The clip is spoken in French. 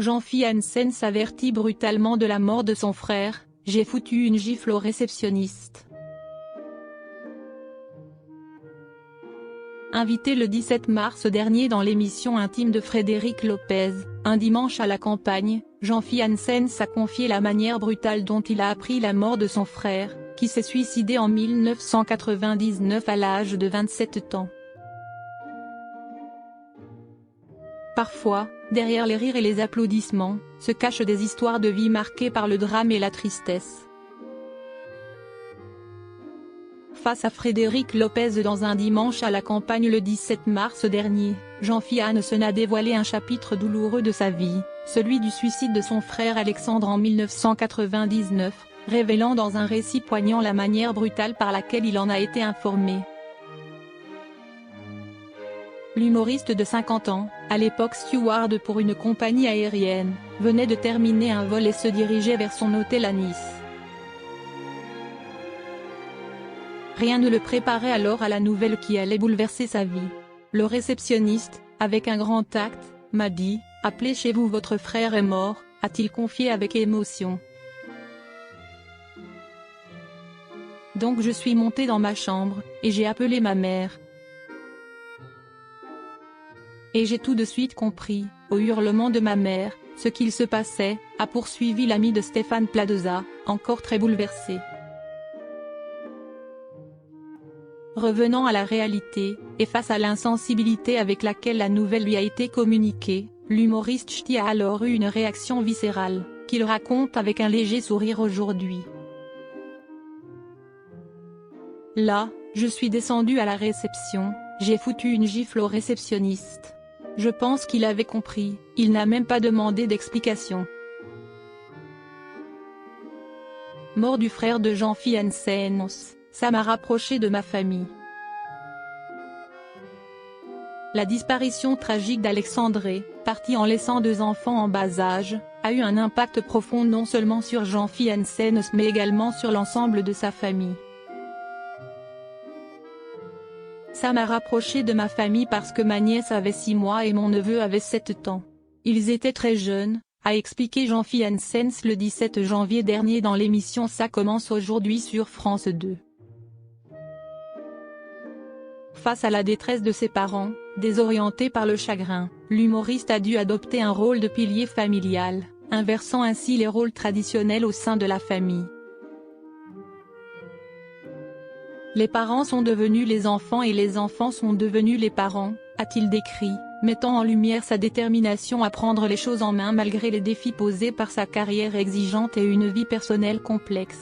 Jean-Philippe Janssen s'avertit brutalement de la mort de son frère, « J'ai foutu une gifle au réceptionniste ». Invité le 17 mars dernier dans l'émission intime de Frédéric Lopez, Un dimanche à la campagne, Jean-Philippe Janssen a confié la manière brutale dont il a appris la mort de son frère, qui s'est suicidé en 1999 à l'âge de 27 ans. Parfois, derrière les rires et les applaudissements, se cachent des histoires de vie marquées par le drame et la tristesse. Face à Frédéric Lopez dans Un dimanche à la campagne le 17 mars dernier, Jean-Philippe Janssen a dévoilé un chapitre douloureux de sa vie, celui du suicide de son frère Alexandre en 1999, révélant dans un récit poignant la manière brutale par laquelle il en a été informé. L'humoriste de 50 ans, à l'époque steward pour une compagnie aérienne, venait de terminer un vol et se dirigeait vers son hôtel à Nice. Rien ne le préparait alors à la nouvelle qui allait bouleverser sa vie. Le réceptionniste, avec un grand tact, m'a dit « Appelez chez vous, votre frère est mort », a-t-il confié avec émotion. Donc je suis monté dans ma chambre, et j'ai appelé ma mère. Et j'ai tout de suite compris, au hurlement de ma mère, ce qu'il se passait, a poursuivi l'ami de Stéphane Plaza, encore très bouleversé. Revenant à la réalité, et face à l'insensibilité avec laquelle la nouvelle lui a été communiquée, l'humoriste ch'ti a alors eu une réaction viscérale, qu'il raconte avec un léger sourire aujourd'hui. Là, je suis descendu à la réception, j'ai foutu une gifle au réceptionniste. Je pense qu'il avait compris, il n'a même pas demandé d'explication. Mort du frère de Jean-Philippe Janssen, ça m'a rapproché de ma famille. La disparition tragique d'Alexandre, parti en laissant 2 enfants en bas âge, a eu un impact profond non seulement sur Jean-Philippe Janssen mais également sur l'ensemble de sa famille. Ça m'a rapproché de ma famille parce que ma nièce avait 6 mois et mon neveu avait 7 ans. Ils étaient très jeunes, a expliqué Jean-Philippe Janssen le 17 janvier dernier dans l'émission Ça commence aujourd'hui sur France 2. Face à la détresse de ses parents, désorienté par le chagrin, l'humoriste a dû adopter un rôle de pilier familial, inversant ainsi les rôles traditionnels au sein de la famille. Les parents sont devenus les enfants et les enfants sont devenus les parents, a-t-il décrit, mettant en lumière sa détermination à prendre les choses en main malgré les défis posés par sa carrière exigeante et une vie personnelle complexe.